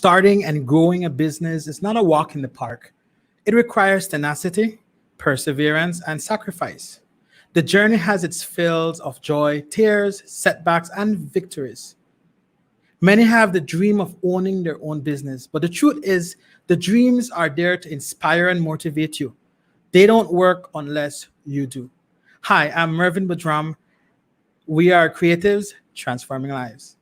Starting and growing a business is not a walk in the park. It requires tenacity, perseverance, and sacrifice. The journey has its fills of joy, tears, setbacks, and victories. Many have the dream of owning their own business, but the truth is, the dreams are there to inspire and motivate you. They don't work unless you do. Hi, I'm Mervin Budram. We are creatives transforming lives.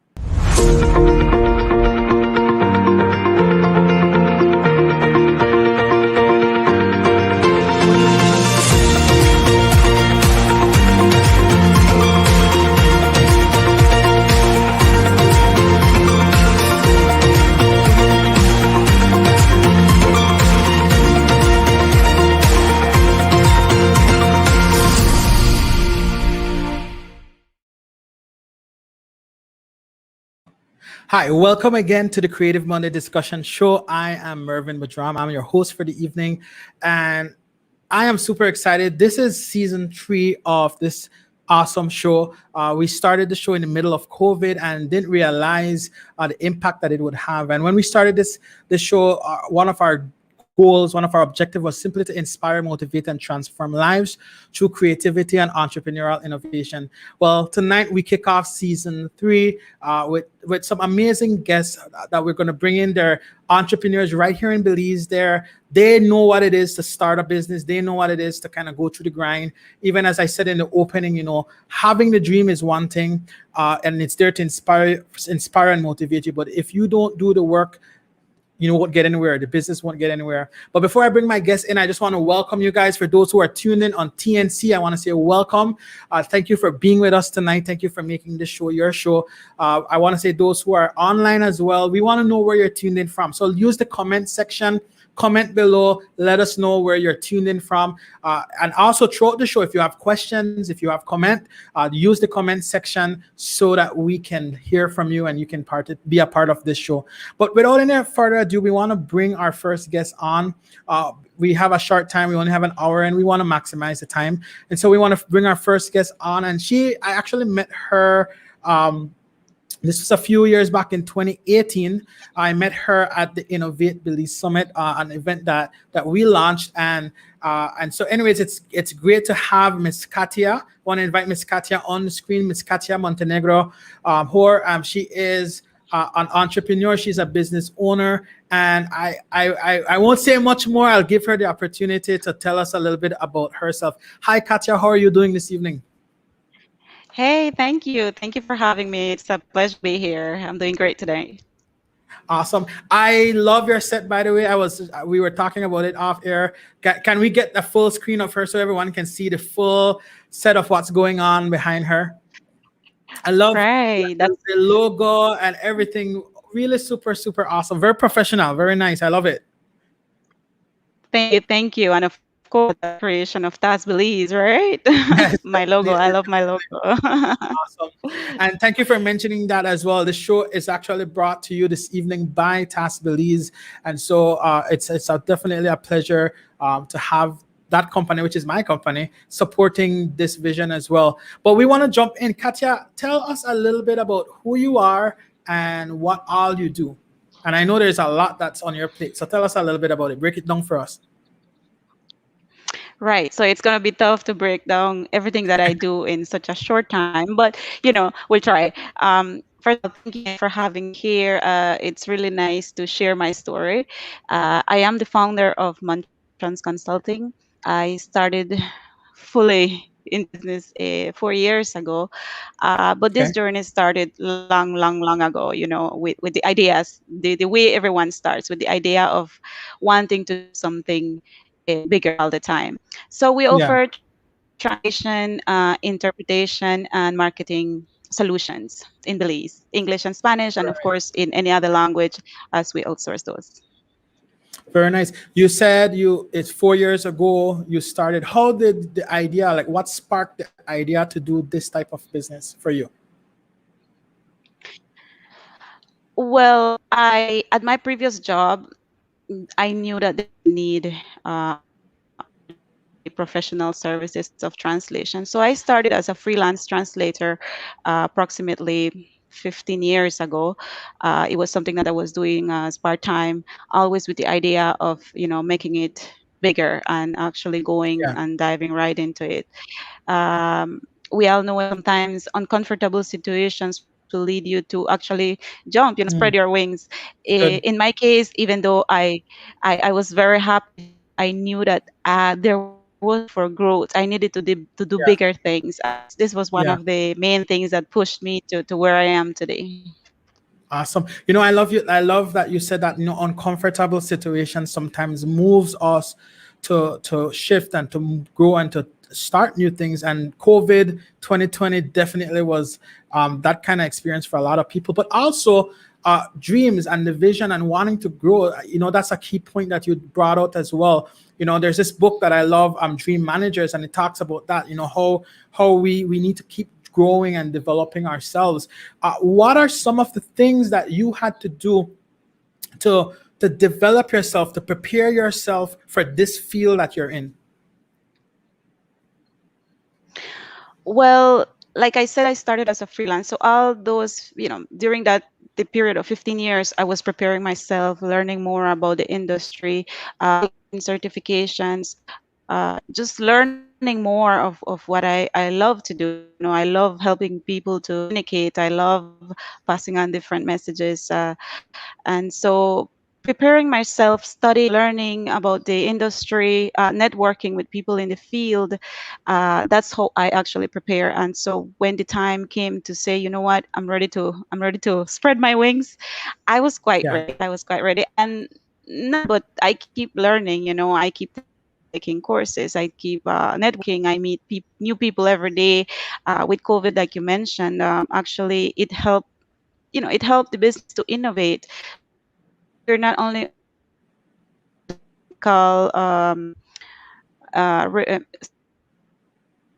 Hi, welcome again to the Creative Monday Discussion Show. I am Mervin Budram. I'm your host for the evening, and I am super excited. This is season 3 of this awesome show. We started the show in the middle of COVID and didn't realize the impact that it would have. And when we started this show, one of our goals, one of our objectives was simply to inspire, motivate, and transform lives through creativity and entrepreneurial innovation. Well, tonight we kick off season 3 with some amazing guests that we're going to bring in. They're entrepreneurs right here in Belize. They know what it is to start a business. They know what it is to kind of go through the grind. Even as I said in the opening, having the dream is one thing, and it's there to inspire and motivate you. But if you don't do the work, you won't get anywhere. The business won't get anywhere. But before I bring my guests in, I just want to welcome you guys. For those who are tuned in on TNC, I want to say welcome. Thank you for being with us tonight. Thank you for making this show your show. I want to say those who are online as well, we want to know where you're tuned in from. So use the comment section. Comment below, let us know where you're tuned in from, and also throughout the show, if you have questions, if you have comment, use the comment section so that we can hear from you and you can be a part of this show. But without any further ado, we want to bring our first guest on. We have a short time, we only have an hour, and we want to maximize the time, and so we want to bring our first guest on. And I actually met her this was a few years back in 2018. I met her at the Innovate Belize Summit, an event that we launched, and so, anyways, it's great to have Miss Katia. I want to invite Miss Katia on the screen. Miss Katia Montenegro Hoare. She is an entrepreneur. She's a business owner, and I won't say much more. I'll give her the opportunity to tell us a little bit about herself. Hi, Katia. How are you doing this evening? Hey, thank you. Thank you for having me. It's a pleasure to be here. I'm doing great today. Awesome. I love your set, by the way. We were talking about it off air. Can we get the full screen of her so everyone can see the full set of what's going on behind her? I love Right. the logo and everything. Really super, super awesome. Very professional. Very nice. I love it. Thank you. Thank you. And of course, the creation of Tas Belize, right? Yes, My logo. I love my logo. awesome. And thank you for mentioning that as well. The show is actually brought to you this evening by Tas Belize. And so it's definitely a pleasure to have that company, which is my company, supporting this vision as well. But we want to jump in. Katia, tell us a little bit about who you are and what all you do. And I know there's a lot that's on your plate. So tell us a little bit about it. Break it down for us. Right. So it's going to be tough to break down everything that I do in such a short time, but we'll try. First of all, thank you for having me here. It's really nice to share my story. I am the founder of Montrans Consulting. I started fully in business 4 years ago, but this Okay. journey started long, long, long ago. With the ideas, the way everyone starts with the idea of wanting to do something bigger all the time. So we Yeah. offer translation, interpretation, and marketing solutions in Belize, English and Spanish, and of course in any other language as we outsource those. Very nice. You said it's 4 years ago you started. How did the idea, like what sparked the idea to do this type of business for you? Well, at my previous job, I knew that they need professional services of translation. So I started as a freelance translator approximately 15 years ago. It was something that I was doing as part time, always with the idea of making it bigger and actually going Yeah. and diving right into it. um, we all know sometimes uncomfortable situations will lead you to actually jump, spread Mm, your wings. good. In my case, even though I was very happy there, I knew that there was room for growth. I needed to do Yeah. bigger things, and this was one Yeah. of the main things that pushed me to where I am today. Awesome. You know, I love you. I love that you said that, uncomfortable situations sometimes moves us to shift and to grow and to start new things. And COVID 2020 definitely was that kind of experience for a lot of people, but also dreams and the vision and wanting to grow. That's a key point that you brought out as well. There's this book that I love, Dream Managers, and it talks about that. How we need to keep growing and developing ourselves. What are some of the things that you had to do to develop yourself, to prepare yourself for this field that you're in? Well, like I said, I started as a freelance. So all those, during the period of 15 years, I was preparing myself, learning more about the industry, taking certifications, just learning more of what I love to do. I love helping people to communicate. I love passing on different messages. And so preparing myself, studying, learning about the industry, networking with people in the field, that's how I actually prepare. And so when the time came to say, you know what, I'm ready to spread my wings, I was quite Yeah. ready. I was quite ready. And not only that, but I keep learning. I keep taking courses. I keep networking. I meet new people every day. With COVID, like you mentioned, actually it helped. It helped the business to innovate. We're not only technical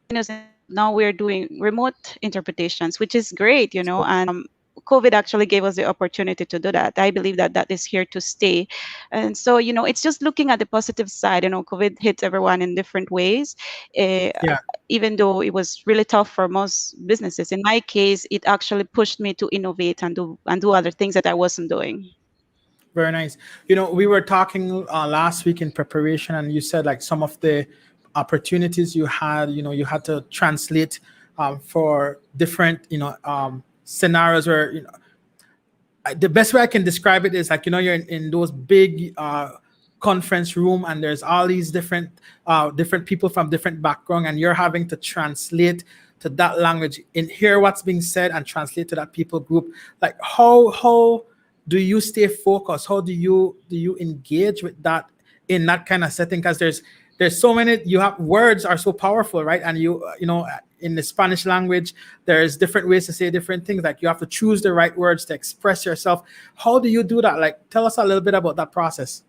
simultaneous now we're doing remote interpretations, which is great, and COVID actually gave us the opportunity to do that. I believe that that is here to stay. And so, it's just looking at the positive side. COVID hits everyone in different ways. uh, Yeah. Even though it was really tough for most businesses, in my case it actually pushed me to innovate and do other things that I wasn't doing. Very nice. We were talking last week in preparation, and you said like some of the opportunities you had. You had to translate for different scenarios where the best way I can describe it is like, you're in those big conference room, and there's all these different people from different background, and you're having to translate to that language and hear what's being said and translate to that people group. Like how do you stay focused? How do you engage with that in that kind of setting? Because there's so many, you have words are so powerful, right? And in the Spanish language, there's different ways to say different things. Like you have to choose the right words to express yourself. How do you do that? Like, tell us a little bit about that process.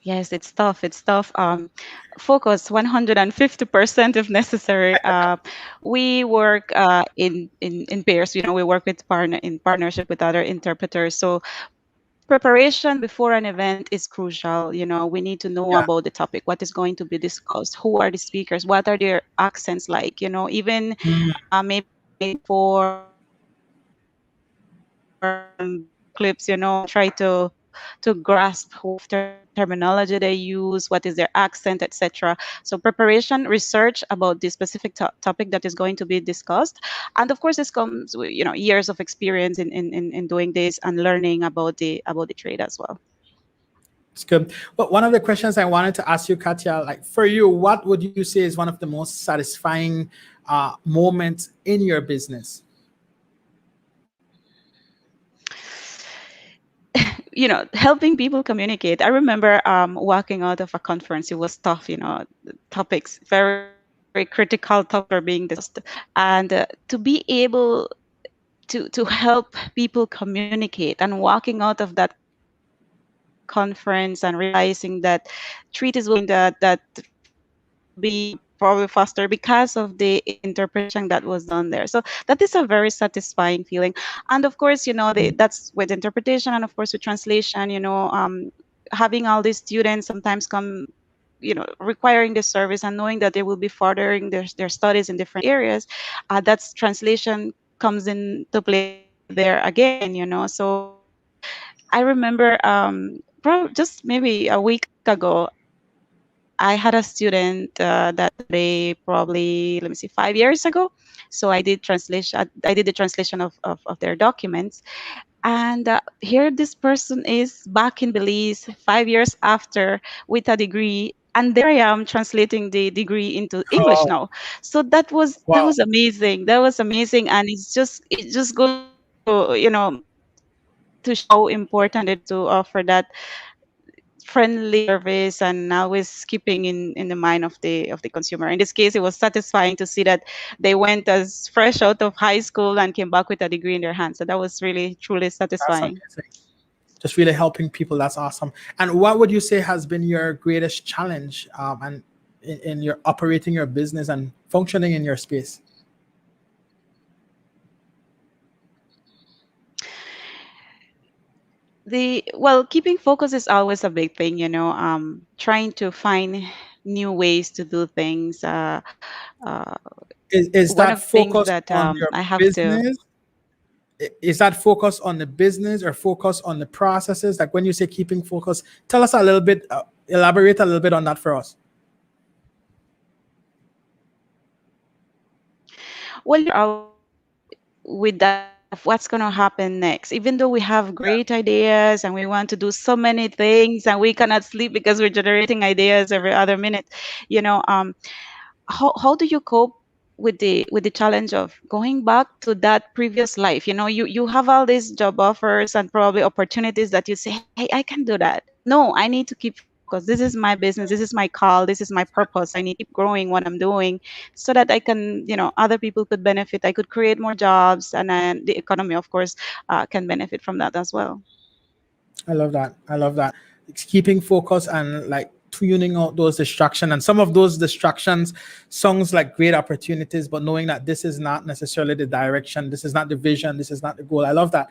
Yes, it's tough. It's tough. Focus 150% if necessary. We work in pairs. We work with in partnership with other interpreters. So preparation before an event is crucial. We need to know Yeah. about the topic, what is going to be discussed, who are the speakers, what are their accents like. Even Mm, maybe the night before, video clips, try to grasp what terminology they use, what is their accent, etc. So preparation, research about the specific topic that is going to be discussed, and of course, this comes with years of experience in doing this and learning about the trade as well. it's good. But one of the questions I wanted to ask you, Katia, like for you, what would you say is one of the most satisfying moments in your business? Helping people communicate. I remember walking out of a conference. It was tough, topics, very critical topics were being discussed, and to be able to help people communicate, and walking out of that conference and realizing that treat is will be faster, that flights will be probably faster because of the interpretation that was done there. So that is a very satisfying feeling. And of course, that's with interpretation, and of course with translation. Having all these students sometimes come requiring this service and knowing that they will be furthering their studies in different areas, that's translation comes into play there again, so I remember just maybe a week ago, I had a student that studied probably, let me see, 5 years ago. So I did the translation of their documents. And here this person is back in Belize 5 years after with a degree. And there I am translating the degree into English Oh, now. So that was wow. amazing. That was amazing. And it just goes to show how important it is to offer that friendly service and always keeping in the mind of the consumer. In this case, it was satisfying to see that they went as fresh out of high school and came back with a degree in their hand. So that was really truly That's satisfying. amazing. Just really helping people. That's awesome. And what would you say has been your greatest challenge and in your operating your business and functioning in your space? Keeping focus is always a big thing, trying to find new ways to do things. Uh, Is One that of the things focus that on your I have to. business? Is that focus on the business or focus on the processes? Like when you say keeping focus, tell us a little bit, elaborate a little bit on that for us. Well, you're always with that of what's going to happen next. Even though we have Yeah, great ideas and we want to do so many things and we cannot sleep because we're generating ideas every other minute, you know, um, how do you cope with the challenge of going back to that previous life? You have all these job offers and probably opportunities that you say, hey, I can do that. No, I need to keep focused. This is my business, this is my call, this is my purpose. I need to keep growing what I'm doing so that I can, other people could benefit. I could create more jobs, and then the economy, of course, can benefit from that as well. I love that. I love that. It's keeping focus and like tuning out those distractions. And some of those distractions sounds like great opportunities, but knowing that this is not necessarily the direction, this is not the vision, this is not the goal. I love that.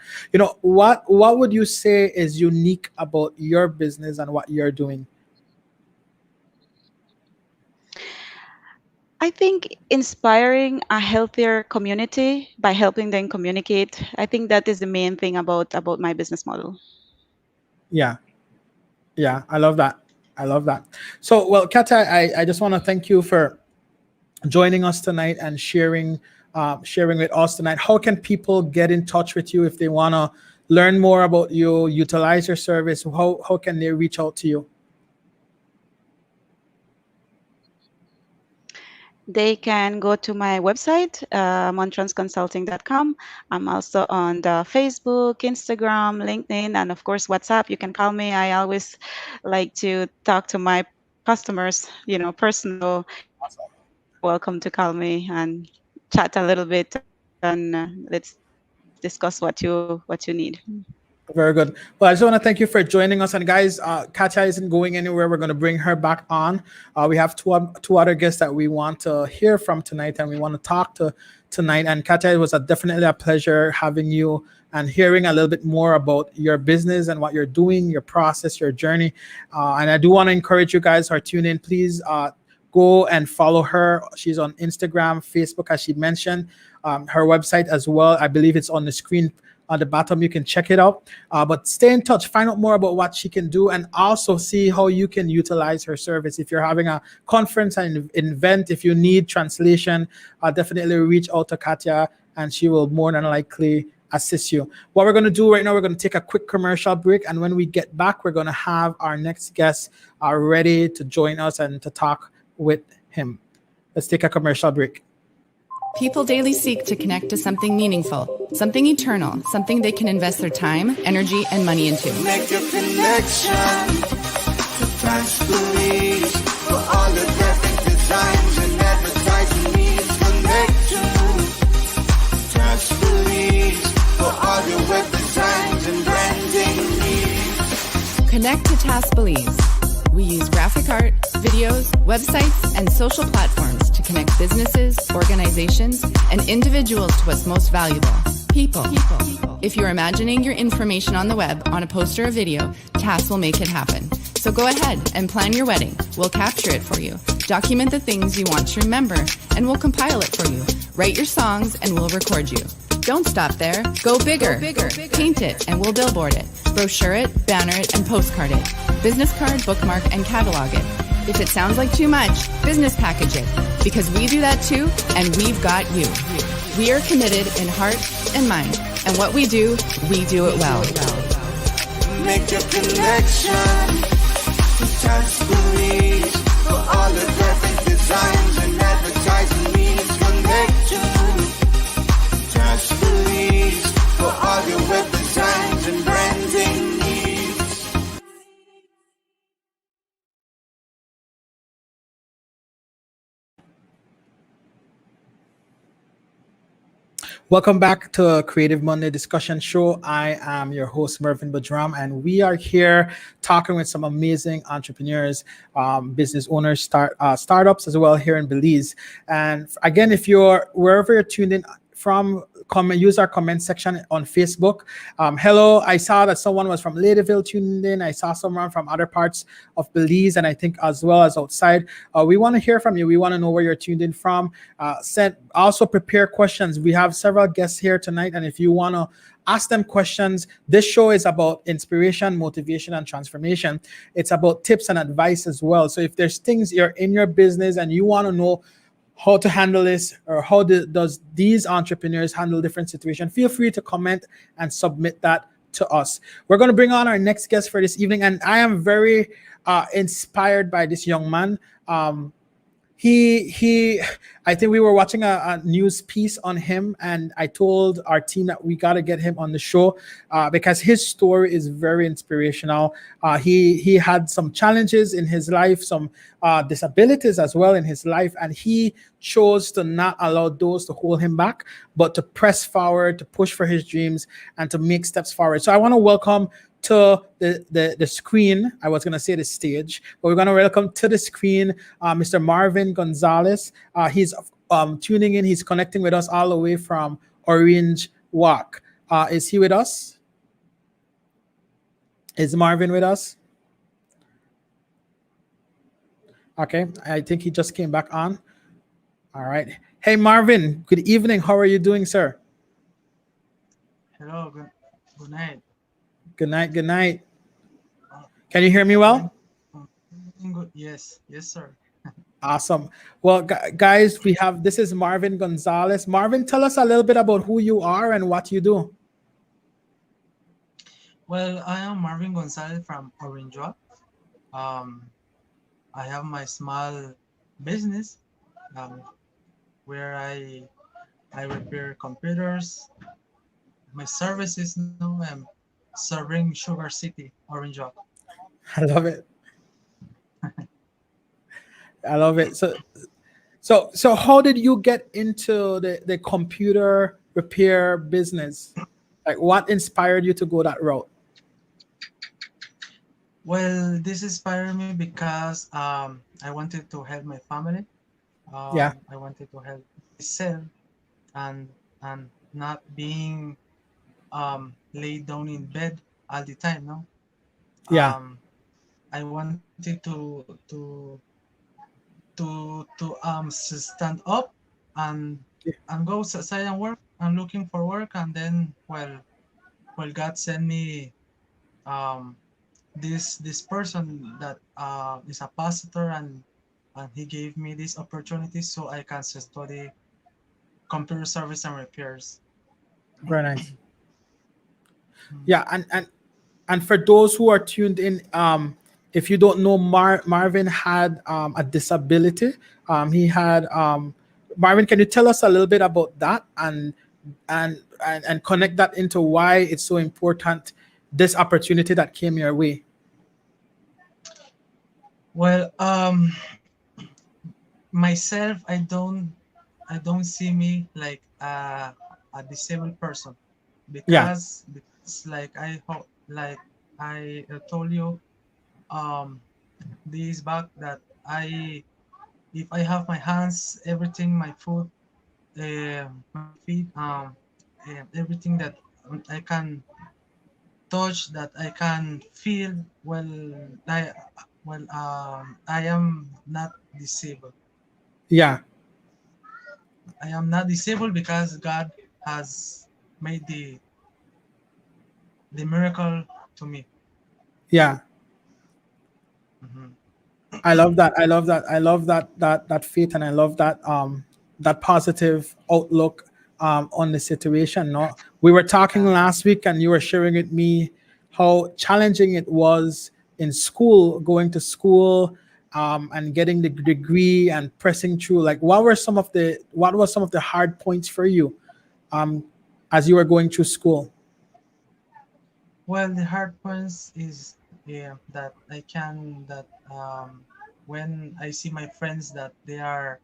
What would you say is unique about your business and what you're doing? I think inspiring a healthier community by helping them communicate. I think that is the main thing about my business model. Yeah. Yeah. I love that. I love that. So, well, Kata, I just want to thank you for joining us tonight and sharing with us tonight. How can people get in touch with you if they want to learn more about you, utilize your service? How can they reach out to you? They can go to my website, montransconsulting.com. I'm also on the Facebook, Instagram, LinkedIn, and of course WhatsApp. You can call me. I always like to talk to my customers, personal. You're welcome to call me and chat a little bit, and let's discuss what you need. Very good. Well, I just want to thank you for joining us. And guys, Katia isn't going anywhere. We're going to bring her back on. We have two other guests that we want to hear from tonight and we want to talk to tonight. And Katia, it was definitely a pleasure having you and hearing a little bit more about your business and what you're doing, your process, your journey. And I do want to encourage you guys who are tuning in, please go and follow her. She's on Instagram, Facebook, as she mentioned, her website as well. I believe it's on the screen at the bottom. You can check it out. But stay in touch, find out more about what she can do, and also see how you can utilize her service. If you're having a conference and event, if you need translation, definitely reach out to Katia, and she will more than likely assist you. What we're going to do right now, we're going to take a quick commercial break, and when we get back, we're going to have our next guest ready to join us and to talk with him. Let's take a commercial break. People daily seek to connect to something meaningful, something eternal, something they can invest their time, energy, and money into. Make a connection to Belize for all the graphic designs and advertising needs. Connect to Belize for all the web designs and branding needs. Connect to Task Belize. We use graphic art, videos, websites, and social platforms to connect businesses, organizations, and individuals to what's most valuable, people. If you're imagining your information on the web, on a poster or video, TAS will make it happen. So go ahead and plan your wedding. We'll capture it for you. Document the things you want to remember, and we'll compile it for you. Write your songs, and we'll record you. Don't stop there. Go bigger. Paint it, and we'll billboard it. Brochure it, banner it, and postcard it. Business card, bookmark, and catalog it. If it sounds like too much, business package it. Because we do that too, and we've got you. We are committed in heart and mind. And what we do it well. Make a connection to Tascalese for all the graphic designs and advertising needs. Connection to Tascalese for all your web designs and branding needs. Welcome back to Creative Monday Discussion Show. I am your host, Mervin Budram, and we are here talking with some amazing entrepreneurs, business owners, startups as well here in Belize. And again, if you're wherever you're tuned in from, use our comment section on Facebook. Hello, I saw that someone was from Ladyville tuned in. I saw someone from other parts of Belize, and I think as well as outside. We want to hear from you. We want to know where you're tuned in from. Also prepare questions. We have several guests here tonight, and if you want to ask them questions, this show is about inspiration, motivation, and transformation. It's about tips and advice as well. So if there's things you're in your business and you want to know how to handle this, or how does these entrepreneurs handle different situations, feel free to comment and submit that to us. We're going to bring on our next guest for this evening, and I am very inspired by this young man. I think we were watching a news piece on him, and I told our team that we got to get him on the show because his story is very inspirational. He had some challenges in his life, some disabilities as well in his life, and he chose to not allow those to hold him back, but to press forward, to push for his dreams, and to make steps forward. So I want to welcome to the screen. I was going to say the stage, but we're going to welcome to the screen Mr. Marvin Gonzalez. He's tuning in. He's connecting with us all the way from Orange Walk. Is he with us? Is Marvin with us? Okay, I think he just came back on. All right. Hey, Marvin, good evening. How are you doing, sir? Hello, good night. Good night. Good night. Can you hear me well? Good. Yes, sir. Awesome. Well, guys, this is Marvin Gonzalez. Marvin, tell us a little bit about who you are and what you do. Well, I am Marvin Gonzalez from Orange Walk. I have my small business where I repair computers. My services now I'm serving Sugar City, Orange Walk. I love it. I love it. So how did you get into the computer repair business? Like, what inspired you to go that route? Well, this inspired me because I wanted to help my family. Yeah. I wanted to help myself and not being laid down in bed all the time. No. Yeah. I wanted to stand up and go outside and work. I'm looking for work, and then well God sent me this person that is a pastor, and he gave me this opportunity so I can study computer service and repairs. Very nice. Yeah, and for those who are tuned in, if you don't know, Marvin had a disability. He had Marvin. Can you tell us a little bit about that and connect that into why it's so important, this opportunity that came your way? Well, myself, I don't see me like a disabled person because like I told you this back that if I have my hands, everything, my foot, my feet, everything that I can touch that I can feel. I I am not disabled. Yeah, I am not disabled because God has made the miracle to me. yeah. Mhm. I love that. I love that. I love that faith, and I love that positive outlook on the situation. No, we were talking Yeah. last week, and you were sharing with me how challenging it was in school, going to school, and getting the degree and pressing through. Like, what was some of the hard points for you um, as you were going through school? Well, the hard points is, yeah, that I can that when I see my friends that they are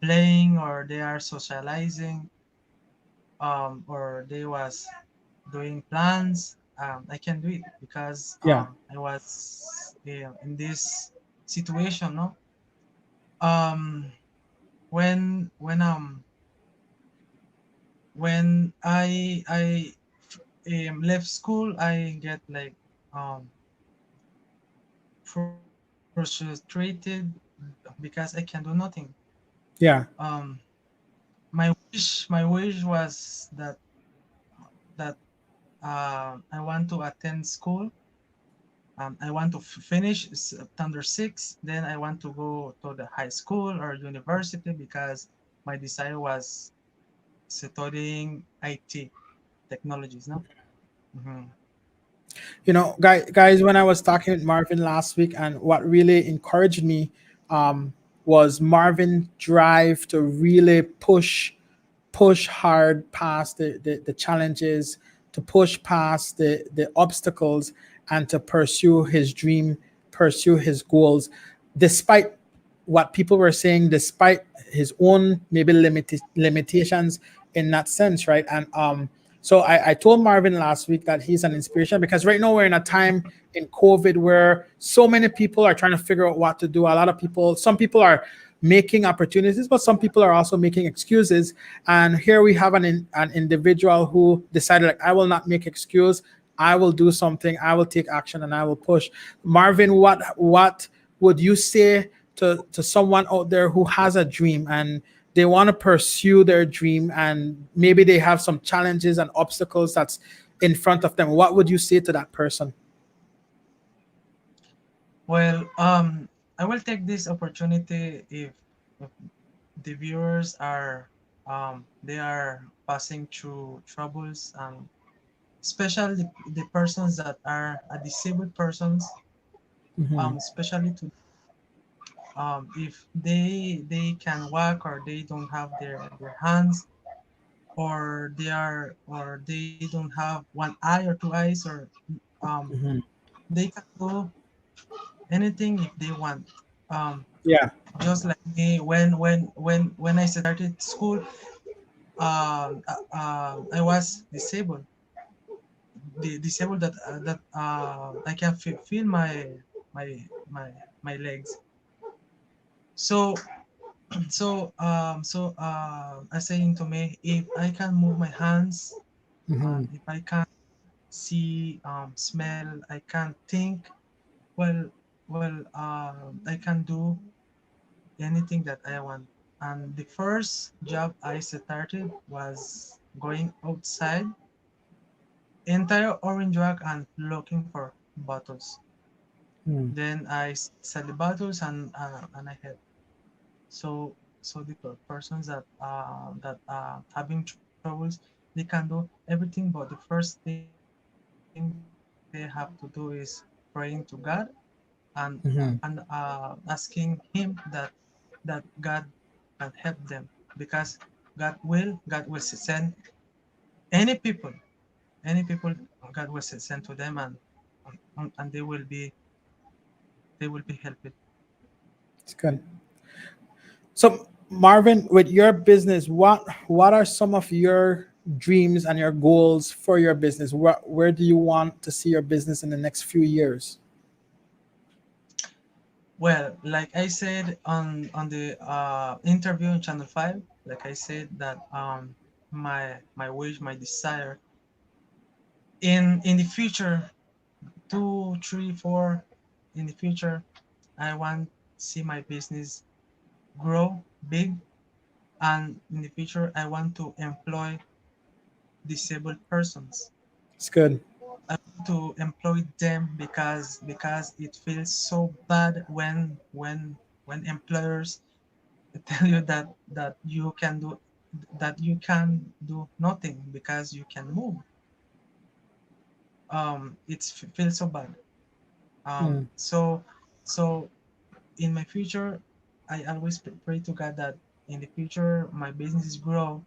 playing or they are socializing, or they was doing plans, I can do it because Yeah, I was, in this situation, no. um when I left school, I get like um frustrated because I can do nothing. yeah, um my wish was that I want to attend school. I want to finish September 6. Then I want to go to the high school or university because my desire was studying IT technologies. No. Hmm. guys, when I was talking with Marvin last week, and what really encouraged me um, was Marvin drive to really push hard past the challenges, to push past the obstacles, and to pursue his dream, pursue his goals, despite what people were saying, despite his own maybe limitations in that sense, right? And so I told Marvin last week that he's an inspiration, because right now we're in a time in COVID where so many people are trying to figure out what to do. A lot of people, some people are making opportunities, but some people are also making excuses. And here we have an individual who decided, like, I will not make excuse. I will do something. I will take action, and I will push. Marvin, what would you say to someone out there who has a dream and they want to pursue their dream, and maybe they have some challenges and obstacles that's in front of them? What would you say to that person? Well, I will take this opportunity if the viewers are they are passing through troubles, especially the persons that are disabled persons, Hmm. especially to if they can walk or they don't have their hands, or they don't have one eye or two eyes, or um Hmm. they can do anything if they want. um Yeah. just like me, when I started school, I was disabled, the disabled that I can feel my my my legs. So I saying to me, if I can move my hands, Hmm. if I can see, smell, I can think, well I can do anything that I want. And the first job I started was going outside entire orange rag and looking for bottles. Mm. Then I sell the bottles, and I had, so the persons that having troubles, they can do everything, but the first thing they have to do is praying to God, and asking Him that God can help them, because God will send any people, any people, God will send to them, and they will be helped. It's good. So, Marvin, with your business, what are some of your dreams and your goals for your business? Where do you want to see your business in the next few years? Well, like I said on the interview on Channel 5, like I said that my wish, my desire in the future, 2, 3, 4, in the future, I want see my business grow big, and in the future I want to employ disabled persons. It's good. I want to employ them because it feels so bad when employers tell you that you can do nothing because you can move. It feels so bad. Mm. So in my future, I always pray to God that in the future my businesses grow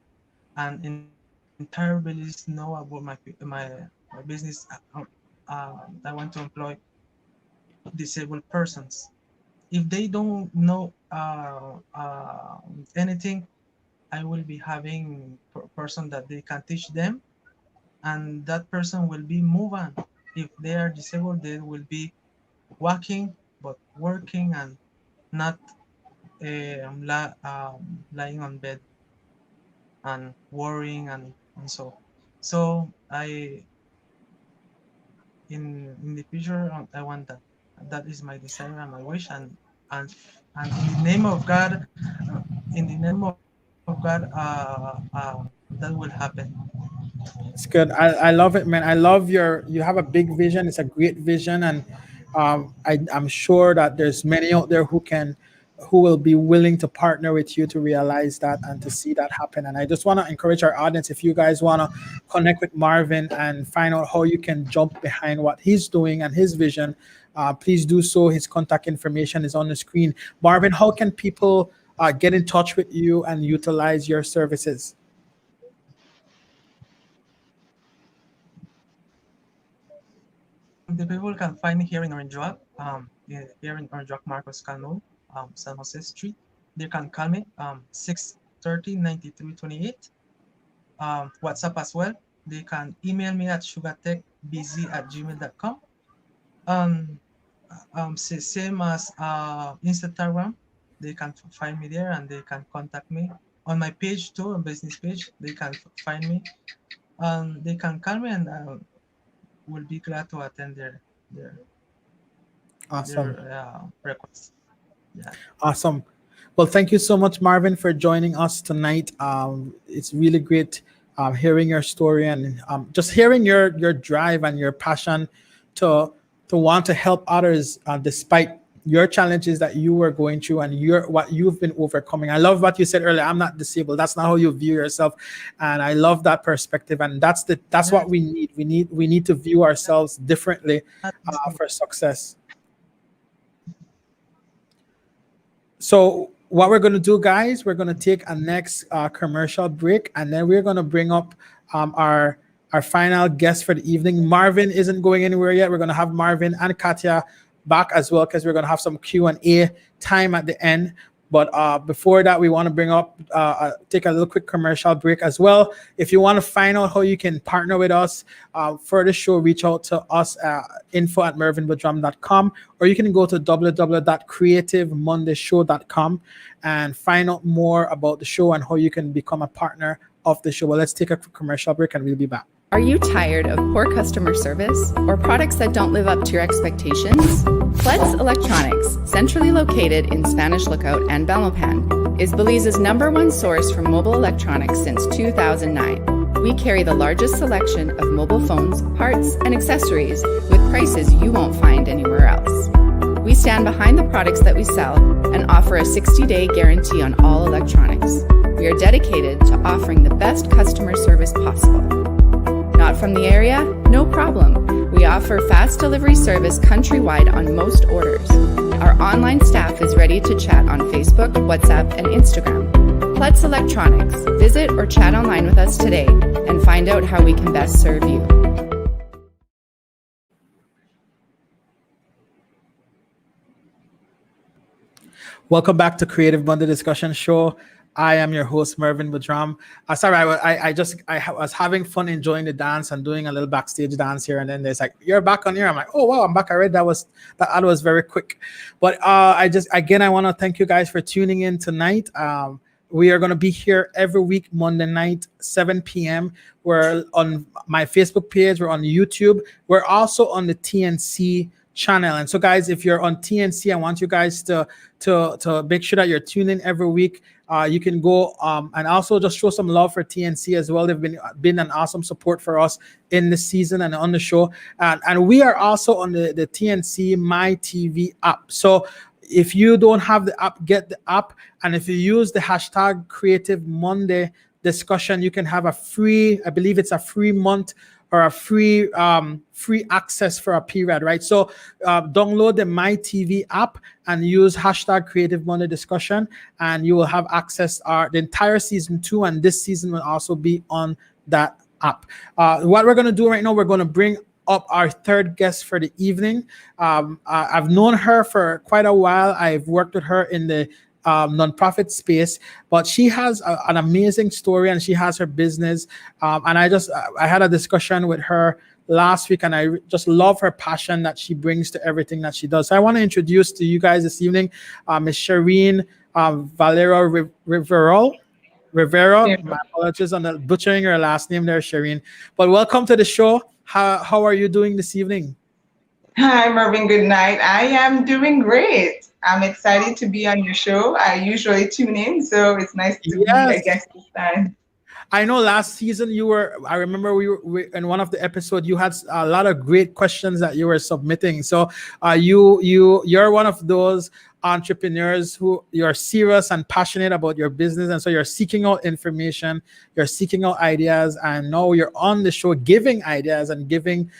and entire Belize know about my business. I want to employ disabled persons. If they don't know anything, I will be having person that they can teach them, and that person will be move on. If they are disabled, they will be walking but working and not lying on bed and worrying and so I in the future I want that. That is my desire and my wish, and in the name of God, in the name of God, that will happen. It's good. I love it, man. I love you have a big vision. It's a great vision. And I'm sure that there's many out there who will be willing to partner with you to realize that and to see that happen. And I just want to encourage our audience, if you guys want to connect with Marvin and find out how you can jump behind what he's doing and his vision, please do so. His contact information is on the screen. Marvin, how can people get in touch with you and utilize your services? The people can find me here in Orange Walk, here in Orange Walk, Marcos Cano, San Jose Street. They can call me 630-9328. WhatsApp as well. They can email me at sugartechbz@gmail.com. Um, same as Instagram. They can find me there and they can contact me on my page too, on business page. They can find me. They can call me and will be glad to attend their Awesome. requests. Yeah. Awesome. Well, thank you so much, Marvin, for joining us tonight. It's really great hearing your story and just hearing your drive and your passion to want to help others despite your challenges that you were going through and what you've been overcoming. I love what you said earlier. I'm not disabled. That's not how you view yourself, and I love that perspective. And that's what we need. We need to view ourselves differently for success. So what we're going to do, guys, we're going to take a next commercial break, and then we're going to bring up our final guest for the evening. Marvin isn't going anywhere yet. We're going to have Marvin and Katia back as well because we're going to have some Q&A time at the end. But before that, we want to bring up, take a little quick commercial break as well. If you want to find out how you can partner with us for the show, reach out to us info@mervinbudram.com, or you can go to www.creativemondayshow.com and find out more about the show and how you can become a partner of the show. Well, let's take a quick commercial break and we'll be back. Are you tired of poor customer service or products that don't live up to your expectations? Pletz Electronics, centrally located in Spanish Lookout and Belmopan, is Belize's #1 source for mobile electronics since 2009. We carry the largest selection of mobile phones, parts, and accessories with prices you won't find anywhere else. We stand behind the products that we sell and offer a 60-day guarantee on all electronics. We are dedicated to offering the best customer service possible. Not from the area? No problem. We offer fast delivery service countrywide on most orders. Our online staff is ready to chat on Facebook, WhatsApp, and Instagram. Pletz Electronics. Visit or chat online with us today and find out how we can best serve you. Welcome back to Creative Monday Discussion Show. I am your host, Mervin Budram. Sorry, I was having fun enjoying the dance and doing a little backstage dance here, and then there's like, "You're back on here." I'm like, "Oh wow, I'm back already." That ad was very quick, but I want to thank you guys for tuning in tonight. We are going to be here every week, Monday night, 7 p.m. We're on my Facebook page. We're on YouTube. We're also on the TNC channel. And so, guys, if you're on TNC, I want you guys to make sure that you're tuning every week. You can go and also just show some love for TNC as well. They've been an awesome support for us in the season and on the show. And we are also on the TNC My TV app. So if you don't have the app, get the app. And if you use the hashtag Creative Monday discussion, you can have a free, I believe it's a free month or a free access for a period, right? So download the My TV app and use hashtag Creative Monday Discussion, and you will have access the entire season 2, and this season will also be on that app. What we're going to do right now, we're going to bring up our third guest for the evening. I've known her for quite a while. I've worked with her in the nonprofit space, but she has an amazing story, and she has her business. And I had a discussion with her last week, and I just love her passion that she brings to everything that she does. So I want to introduce to you guys this evening, Ms. Cherene Rivero. Yeah. My apologies on the butchering her last name there, Cherene. But welcome to the show. How are you doing this evening? Hi, Mervin. Good night. I am doing great. I'm excited to be on your show. I usually tune in, so it's nice to be a guest this time. I know last season I remember we were in one of the episodes, you had a lot of great questions that you were submitting. So you're one of those entrepreneurs who you're serious and passionate about your business. And so you're seeking out information, you're seeking out ideas, and now you're on the show giving ideas and giving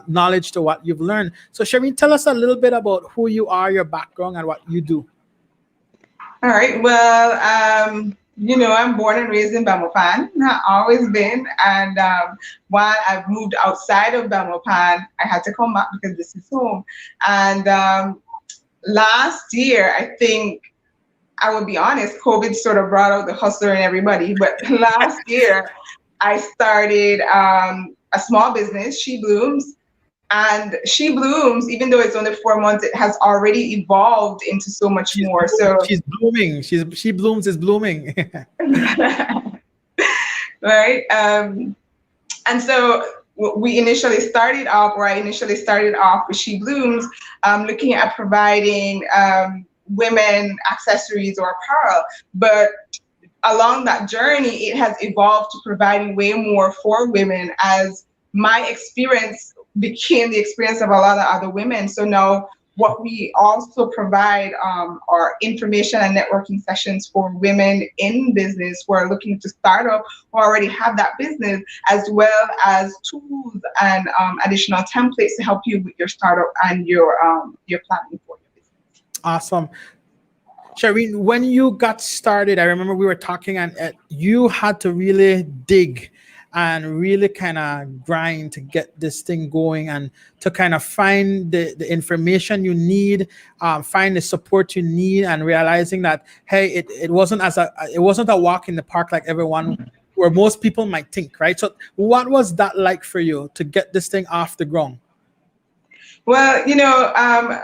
knowledge to what you've learned. So Cherene, tell us a little bit about who you are, your background, and what you do. All right. Well, I'm born and raised in Belmopan. I've always been. And while I've moved outside of Belmopan, I had to come back because this is home. And last year, I think, I will be honest, COVID sort of brought out the hustler in everybody. But last year, I started a small business, She Blooms. And She Blooms, even though it's only 4 months, it has already evolved into so much more. So she's blooming. She Blooms is blooming. Right. And so I initially started off with She Blooms, looking at providing women accessories or apparel. But along that journey, it has evolved to providing way more for women as my experience became the experience of a lot of other women. So now what we also provide are information and networking sessions for women in business who are looking to start up or already have that business, as well as tools and additional templates to help you with your startup and your planning for your business. Awesome. Cherene, when you got started, I remember we were talking, and you had to really dig and really kind of grind to get this thing going and to kind of find the information you need, find the support you need, and realizing that, hey, it wasn't a walk in the park like everyone or most people might think, right? So what was that like for you to get this thing off the ground? Well,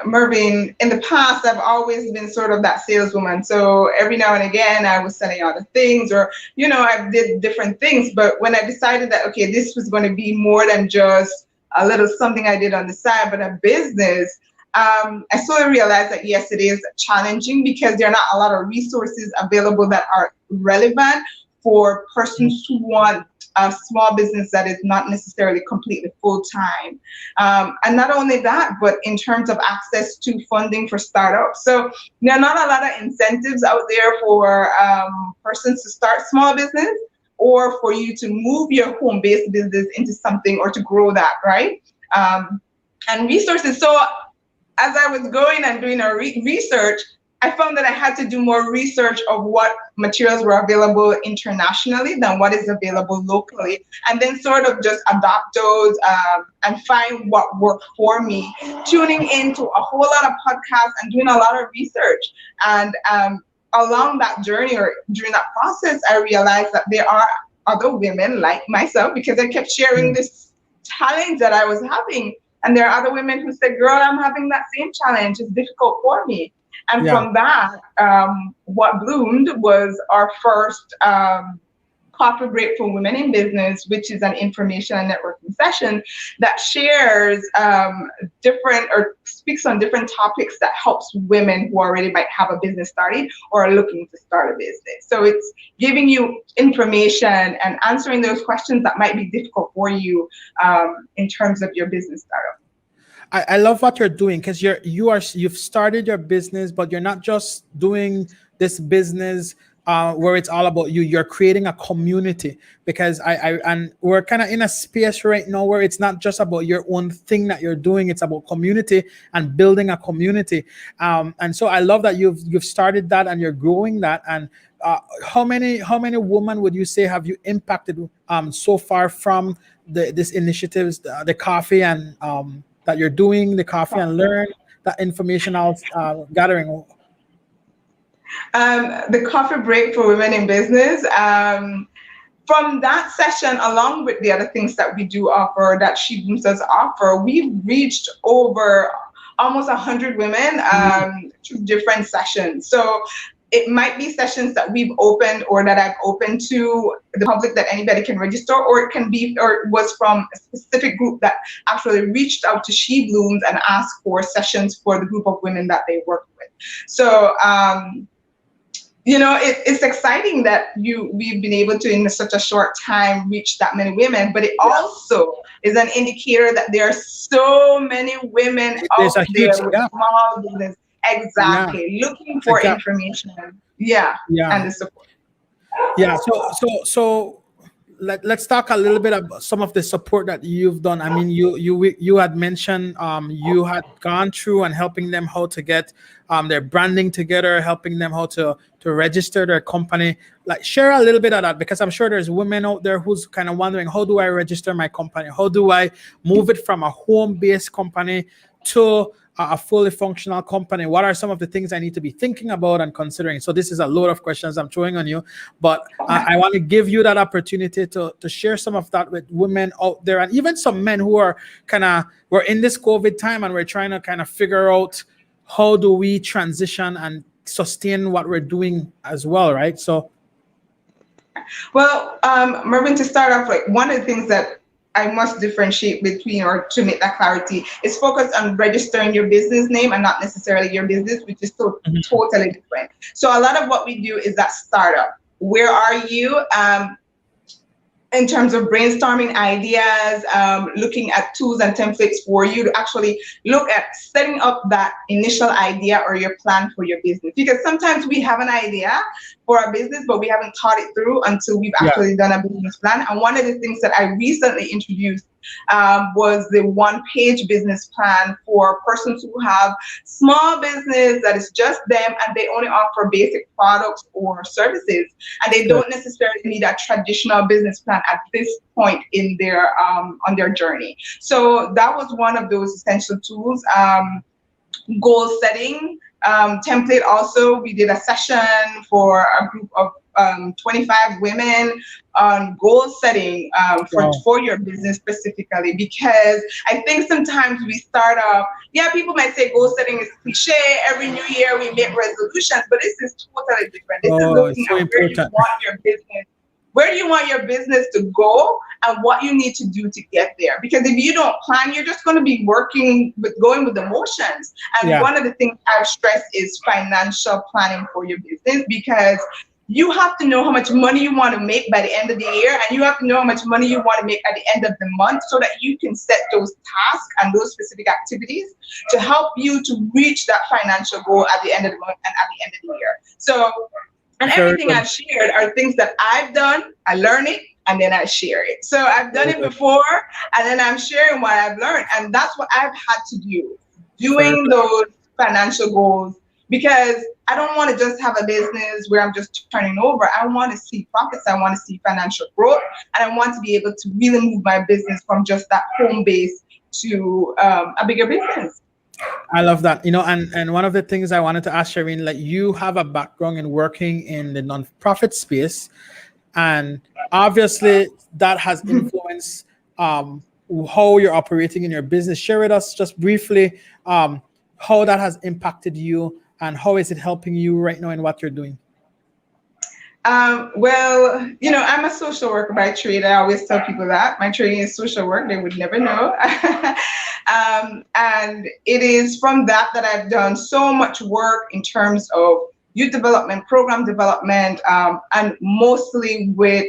Mervin, in the past, I've always been sort of that saleswoman. So every now and again, I was selling other things, or, I did different things. But when I decided that, okay, this was going to be more than just a little something I did on the side, but a business, I sort of realized that, yes, it is challenging because there are not a lot of resources available that are relevant for persons who want a small business that is not necessarily completely full-time. And not only that, but in terms of access to funding for startups. So there are not a lot of incentives out there for persons to start small business or for you to move your home-based business into something or to grow that, right? And resources. So as I was going and doing a research, I found that I had to do more research of what materials were available internationally than what is available locally, and then sort of just adopt those and find what worked for me, tuning into a whole lot of podcasts and doing a lot of research. And along that journey or during that process, I realized that there are other women like myself, because I kept sharing this challenge that I was having. And there are other women who said, girl, I'm having that same challenge. It's difficult for me. And Yeah. from that, what bloomed was our first coffee break for women in business, which is an information and networking session that shares different or speaks on different topics that helps women who already might have a business started or are looking to start a business. So it's giving you information and answering those questions that might be difficult for you in terms of your business startup. I love what you're doing because you've started your business, but you're not just doing this business where it's all about you. You're creating a community because and we're kind of in a space right now where it's not just about your own thing that you're doing. It's about community and building a community. And so I love that you've started that and you're growing that. And how many women would you say have you impacted so far from this initiatives, the coffee and that you're doing, the coffee and learn, that informational gathering? The coffee break for women in business. From that session, along with the other things that we do offer, that She Blooms does offer, we've reached over almost 100 women through different sessions. So it might be sessions that we've opened or that I've opened to the public that anybody can register, or it can be, or was from a specific group that actually reached out to She Blooms and asked for sessions for the group of women that they work with. So, you know, it's exciting that we've been able to, in such a short time, reach that many women, but it also is an indicator that there are so many women There's out a huge there with gap. small business, exactly, looking for gap. information. Yeah, and the support. Yeah. So let's talk a little bit about some of the support that you've done. I mean, you had mentioned you had gone through and helping them how to get their branding together, helping them how to register their company. Like, share a little bit of that, because I'm sure there's women out there who's kind of wondering, how do I register my company? How do I move it from a home-based company to a fully functional company? What are some of the things I need to be thinking about and considering? So this is a load of questions I'm throwing on you, but I want to give you that opportunity to share some of that with women out there, and even some men who are we're in this COVID time and we're trying to kind of figure out how do we transition and sustain what we're doing as well, right? So, well, Mervin, to start off, like, one of the things that I must differentiate between, or to make that clarity, is focus on registering your business name and not necessarily your business, which is totally different. So a lot of what we do is that startup. Where are you? In terms of brainstorming ideas, looking at tools and templates for you to actually look at setting up that initial idea or your plan for your business. Because sometimes we have an idea for our business, but we haven't thought it through until we've actually done a business plan. And one of the things that I recently introduced was the one-page business plan for persons who have small business that is just them and they only offer basic products or services, and they don't necessarily need a traditional business plan at this point in their on their journey. So that was one of those essential tools. Goal setting template. Also, we did a session for a group of 25 women on goal setting for your business specifically, because I think sometimes we start off, people might say goal setting is cliche, every new year we make resolutions, but this is totally different. This is looking at where you want your business to go and what you need to do to get there. Because if you don't plan, you're just going to be going with the motions. And one of the things I've stressed is financial planning for your business, because you have to know how much money you want to make by the end of the year, and you have to know how much money you want to make at the end of the month, so that you can set those tasks and those specific activities to help you to reach that financial goal at the end of the month and at the end of the year. So, and everything I've shared are things that I've done, I learn it, and then I share it. So I've done it before, and then I'm sharing what I've learned, and that's what I've had to do, doing those financial goals. Because I don't want to just have a business where I'm just turning over. I want to see profits. I want to see financial growth. And I want to be able to really move my business from just that home base to a bigger business. I love that. And one of the things I wanted to ask Cherene, like, you have a background in working in the nonprofit space, and obviously that has influenced how you're operating in your business. Share with us just briefly how that has impacted you, and how is it helping you right now in what you're doing? Well, I'm a social worker by trade. I always tell people that my training is social work. They would never know. And it is from that I've done so much work in terms of youth development, program development, and mostly with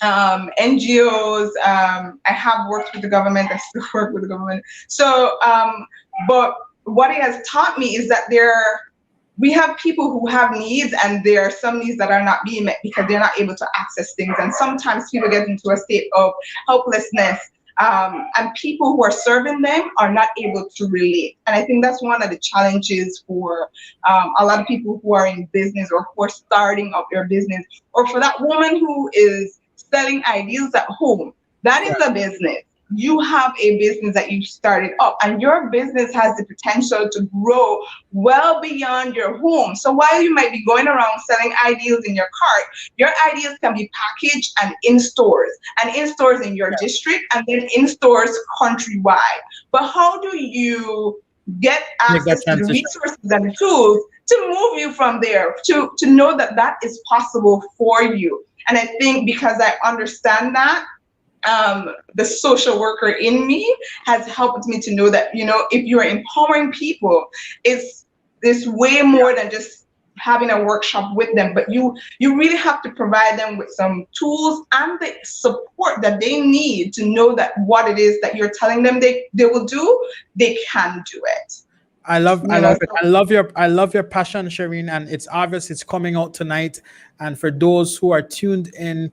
NGOs. I have worked with the government. I still work with the government. So, but what it has taught me is that we have people who have needs, and there are some needs that are not being met because they're not able to access things. And sometimes people get into a state of helplessness, and people who are serving them are not able to relate. And I think that's one of the challenges for a lot of people who are in business or who are starting up their business, or for that woman who is selling ideals at home. That is a business. You have a business that you started up, and your business has the potential to grow well beyond your home. So while you might be going around selling ideals in your cart, your ideas can be packaged and in stores in your district, and then in stores countrywide. But how do you get access to the resources and the tools to move you from there, to know that that is possible for you? And I think because I understand that, the social worker in me has helped me to know that, if you are empowering people, it's way more than just having a workshop with them, but you really have to provide them with some tools and the support that they need to know that what it is that you're telling them they will do, they can do it. I love it. I love your passion, Cherene, and it's obvious it's coming out tonight. And for those who are tuned in,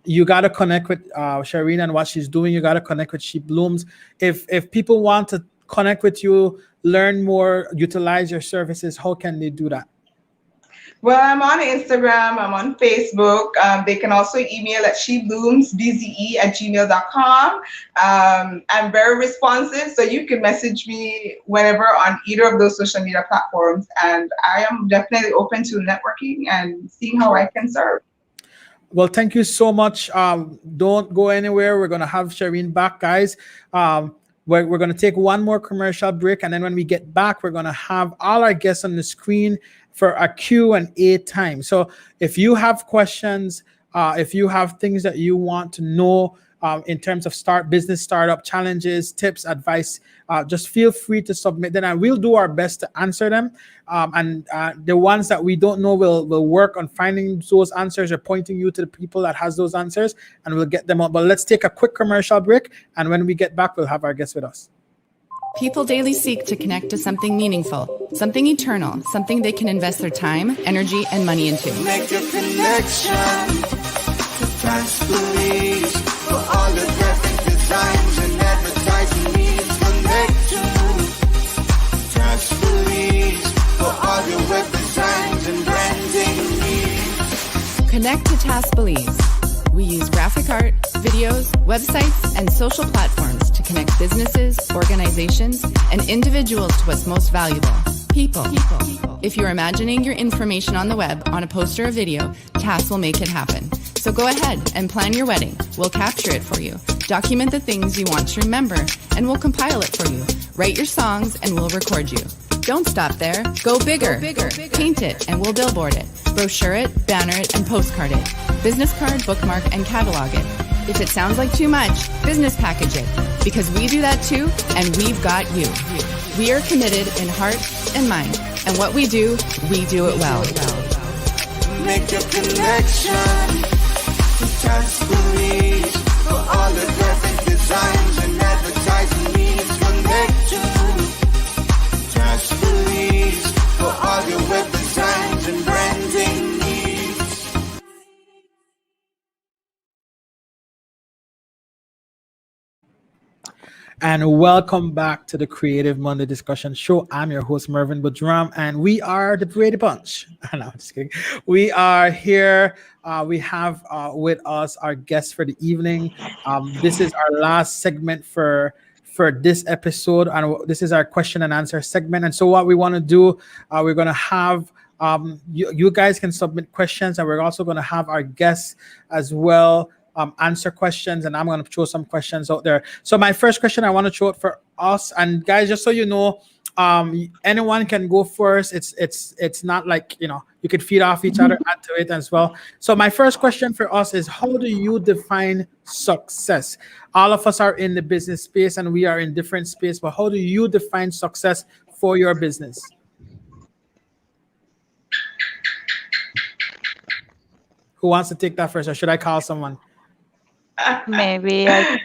you got to connect with Cherene and what she's doing. You got to connect with She Blooms. If people want to connect with you, learn more, utilize your services, how can they do that? Well, I'm on Instagram, I'm on Facebook. They can also email at sheblooms@gmail.com. I'm very responsive, so you can message me whenever on either of those social media platforms. And I am definitely open to networking and seeing how I can serve. Well, thank you so much. Don't go anywhere. We're going to have Cherene back, guys. We're going to take one more commercial break. And then when we get back, we're going to have all our guests on the screen for a Q&A time. So if you have questions, if you have things that you want to know in terms of business startup challenges, tips, advice, just feel free to submit them, and we'll do our best to answer them. And the ones that we don't know, we'll work on finding those answers or pointing you to the people that has those answers, and we'll get them out. But let's take a quick commercial break, and when we get back, we'll have our guests with us. People daily seek to connect to something meaningful, something eternal, something they can invest their time, energy, and money into. Make a connection to Belizean for all the graphic designs and advertising needs. Connect to Belizean for all your web designs and branding needs. Connect to Task Belize. We use graphic art, videos, websites, and social platforms to connect businesses, organizations, and individuals to what's most valuable, people. If you're imagining your information on the web, on a poster or video, TAS will make it happen. So go ahead and plan your wedding. We'll capture it for you. Document the things you want to remember, and we'll compile it for you. Write your songs, and we'll record you. Don't stop there. Go bigger. Paint it, and we'll billboard it. Brochure it, banner it, and postcard it. Business card, bookmark, and catalog it. If it sounds like too much, business package it. Because we do that too, and we've got you. We are committed in heart and mind. And what we do it well. Make a connection to Belizean for all the graphic designs and advertising needs. Connect to Belizean for all your web designs and branding needs. And welcome back to the Creative Monday Discussion Show. I'm your host, Mervin Budram, and we are the Brady Bunch. No, I'm just kidding. We are here. We have with us our guest for the evening. This is our last segment for this episode, and this is our question and answer segment. And so what we want to do, we're going to have you guys can submit questions, and we're also going to have our guests as well answer questions, and I'm going to throw some questions out there. So my first question I want to throw out for us, and guys, just so you know, Anyone can go first. It's not like, you could feed off each other, add to it as well. So my first question for us is, how do you define success? All of us are in the business space and we are in different space, but how do you define success for your business? Who wants to take that first, or should I call someone? Maybe I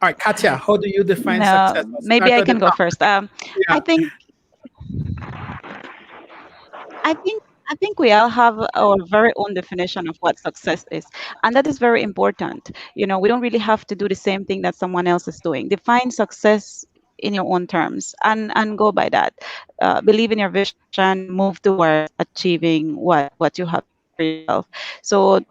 All right, Katia, how do you define success? no, Let's maybe start I at the can go top. first. Yeah, I think I think I think we all have our very own definition of what success is, and that is very important. We don't really have to do the same thing that someone else is doing. Define success in your own terms and go by that. Believe in your vision, move towards achieving what you have set for yourself. So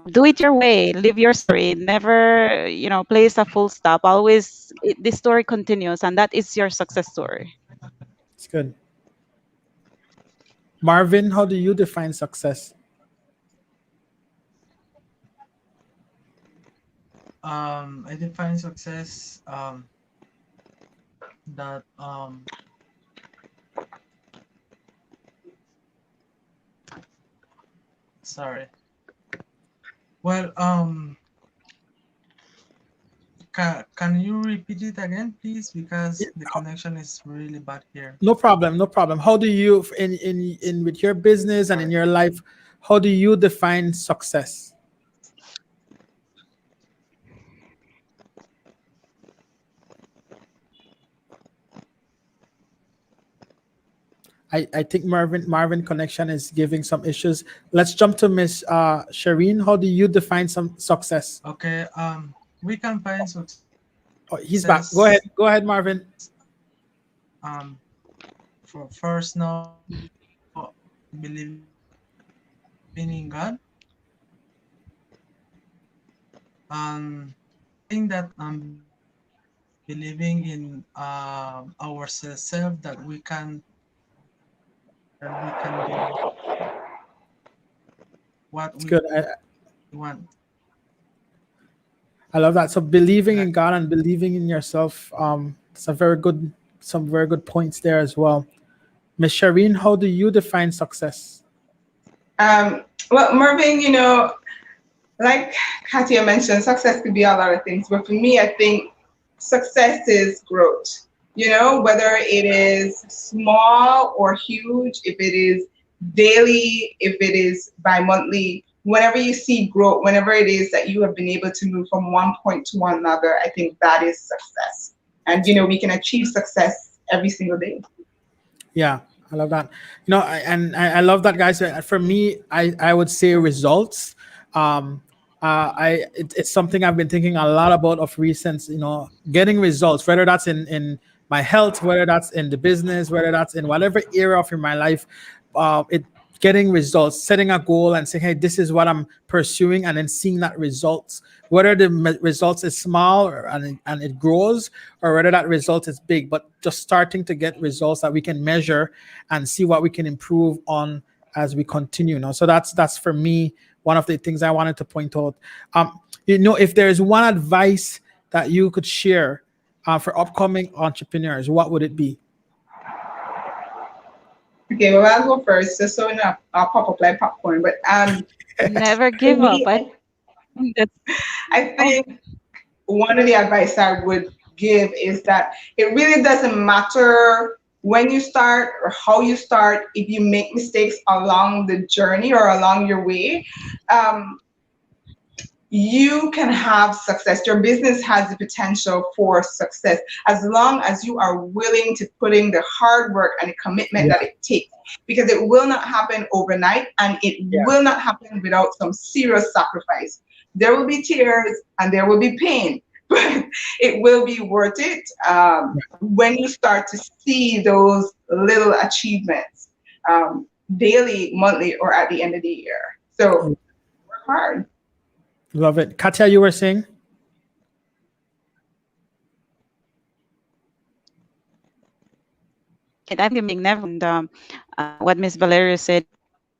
do it your way, live your story. Never place a full stop. Always the story continues, and that is your success story. it's good. Marvin, how do you define success? I define success that sorry. Well, can you repeat it again, please? Because the connection is really bad here. No problem, no problem. How do you, in with your business and in Sorry. your life, how do you define success? I think Marvin connection is giving some issues. Let's jump to Miss Cherene. How do you define some success? Okay. We can find Oh, he's back. Go ahead, Marvin. um for first now believing in God, and think that believing in ourselves that we can do what It's we good. want. I love that. So believing Like, in God and believing in yourself. It's a very good, some very good points there as well. Miss Shireen, how do you define success? Well, Mervin, like Katia mentioned, success could be a lot of things, but for me, I think success is growth. Whether it is small or huge, if it is daily, if it is bi-monthly, whenever you see growth, whenever it is that you have been able to move from one point to another, I think that is success. And, we can achieve success every single day. Yeah, I love that. I love that, guys. For me, I would say results. Um, it's something I've been thinking a lot about of recent. Getting results, whether that's in my health, whether that's in the business, whether that's in whatever area of in my life. It Getting results, setting a goal and saying, hey, this is what I'm pursuing, and then seeing that results, whether the results is small and it grows, or whether that result is big, but just starting to get results that we can measure and see what we can improve on as we continue. So that's for me one of the things I wanted to point out. If there's one advice that you could share for upcoming entrepreneurs, what would it be? Okay, well, I'll go first, just so I'll pop up like popcorn. But Never for give up. me, That's I think one of the advice I would give is that it really doesn't matter when you start or how you start. If you make mistakes along the journey or along your way, you can have success. Your business has the potential for success as long as you are willing to put in the hard work and the commitment Yeah, that it takes, because it will not happen overnight, and it yeah, will not happen without some serious sacrifice. There will be tears and there will be pain, but it will be worth it when you start to see those little achievements, daily, monthly, or at the end of the year. So work hard. love it. Katya, you were saying? it. I'm being never what Miss Valeria said.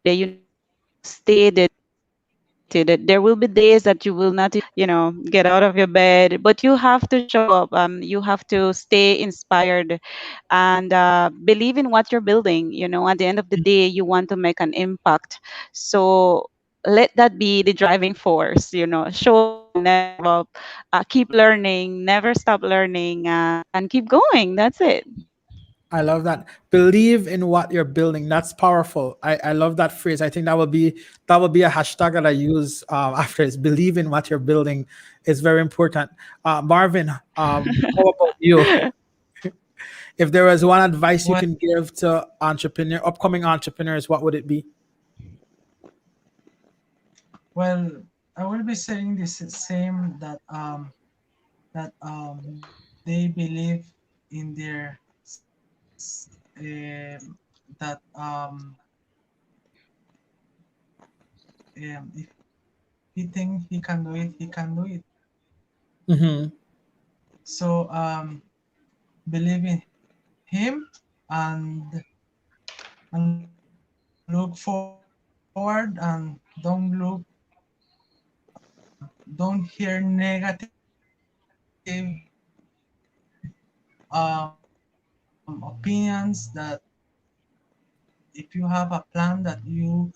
Stay dedicated motivated. There will be days that you will not even, get out of your bed, but you have to show up. You have to stay inspired and believe in what you're building. At the end of the day, you want to make an impact. So let that be the driving force. Show up, never give up, keep learning, never stop learning, and keep going. That's it. I love that. Believe in what you're building. That's powerful. I love that phrase. I think that will be a hashtag that I use after this. Believe in what you're building is very important. Marvin, how about you? If there was one advice you Well, can give to upcoming entrepreneurs, what would it be? well, I will be saying this same that they believe in their that if he think he can do it, he can do it. Hmm. So believe in him and look forward and don't hear negative opinions that if you have a plan that you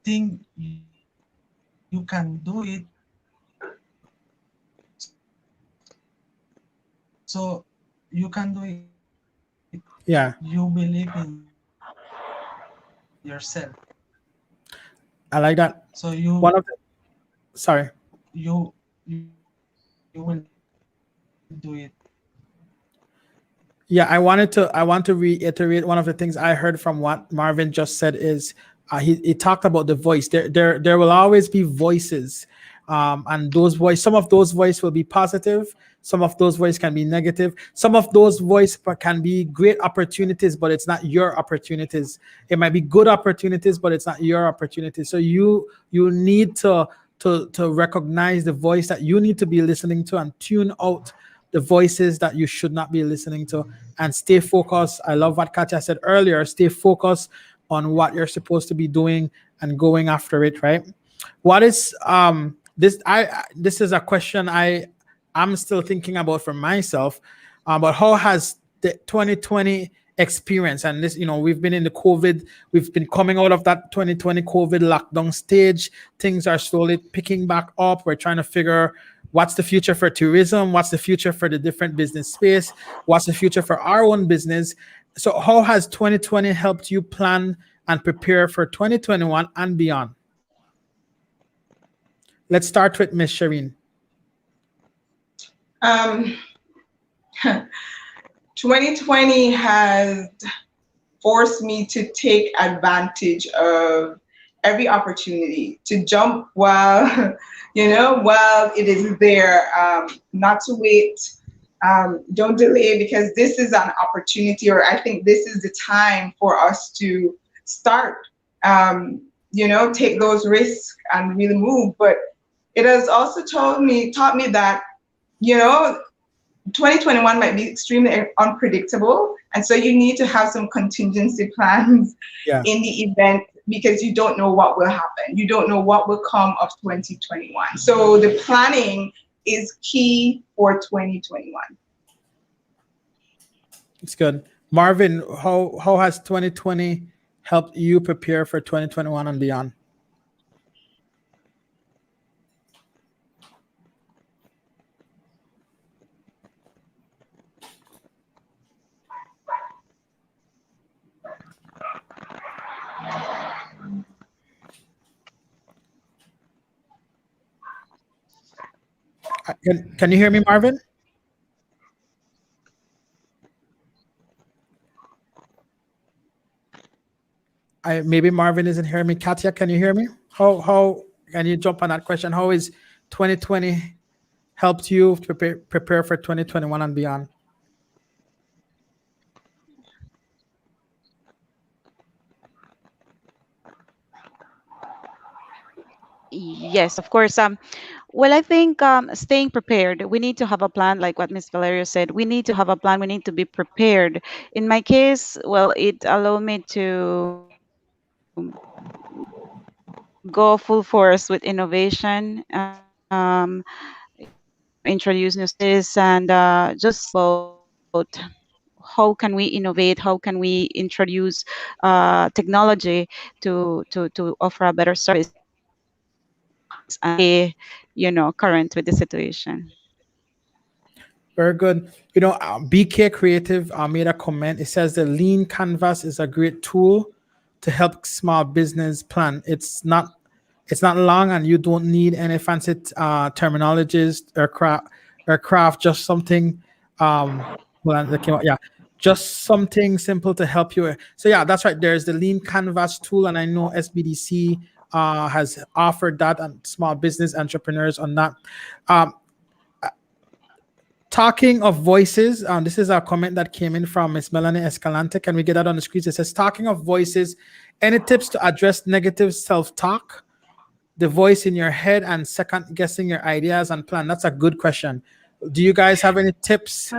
think you can do it, so you can do it. Yeah, You believe in yourself, I like that. so One of the sorry. you will do it. Yeah, I want to reiterate one of the things I heard from what Marvin just said is he talked about the voice. There will always be voices, and some of those voice will be positive. Some of those voice can be negative. Some of those voice can be great opportunities, but it's not your opportunities. It might be good opportunities, but it's not your opportunities. So you need to recognize the voice that you need to be listening to and tune out the voices that you should not be listening to and stay focused. I love what Katya said earlier. Stay focused on what you're supposed to be doing and going after it, right? What is this is a question I'm still thinking about for myself. But how has the 2020 experience and this, we've been in the COVID, we've been coming out of that 2020 COVID lockdown stage. Things are slowly picking back up. We're trying to figure what's the future for tourism, what's the future for the different business space, what's the future for our own business. So how has 2020 helped you plan and prepare for 2021 and beyond? Let's start with Miss Cherene. Um, 2020 has forced me to take advantage of every opportunity to jump while while it is there, not to wait, don't delay, because this is an opportunity, or I think this is the time for us to start, take those risks and really move. But it has also taught me that, 2021 might be extremely unpredictable, and so you need to have some contingency plans Yeah. in the event, because you don't know what will happen. You don't know what will come of 2021. So the planning is key for 2021. It's good. Marvin, how has 2020 helped you prepare for 2021 and beyond? Can you hear me, Marvin? Maybe Marvin isn't hearing me. Katia, can you hear me? How can you jump on that question? How is 2020 helped you to prepare for 2021 and beyond? Yes, of course. Well, I think staying prepared, we need to have a plan, like what Miss Valerio said. We need to have a plan. We need to be prepared. In my case, well, it allowed me to go full force with innovation, introduce new services, and just about how can we innovate, how can we introduce technology to offer a better service and stay, current with the situation. Very good. BK Creative made a comment. It says the lean canvas is a great tool to help small business plan. It's not long, and you don't need any fancy terminologies or craft. Just something. Hold on, that came out. Yeah, just something simple to help you. So yeah, that's right. There's the lean canvas tool, and I know SBDC has offered that and small business entrepreneurs on that. Um, Talking of voices, this is a comment that came in from Miss Melanie Escalante. Can we get that on the screen? It says, talking of voices, any tips to address negative self-talk, the voice in your head, and second guessing your ideas and plan? That's a good question. Do you guys have any tips?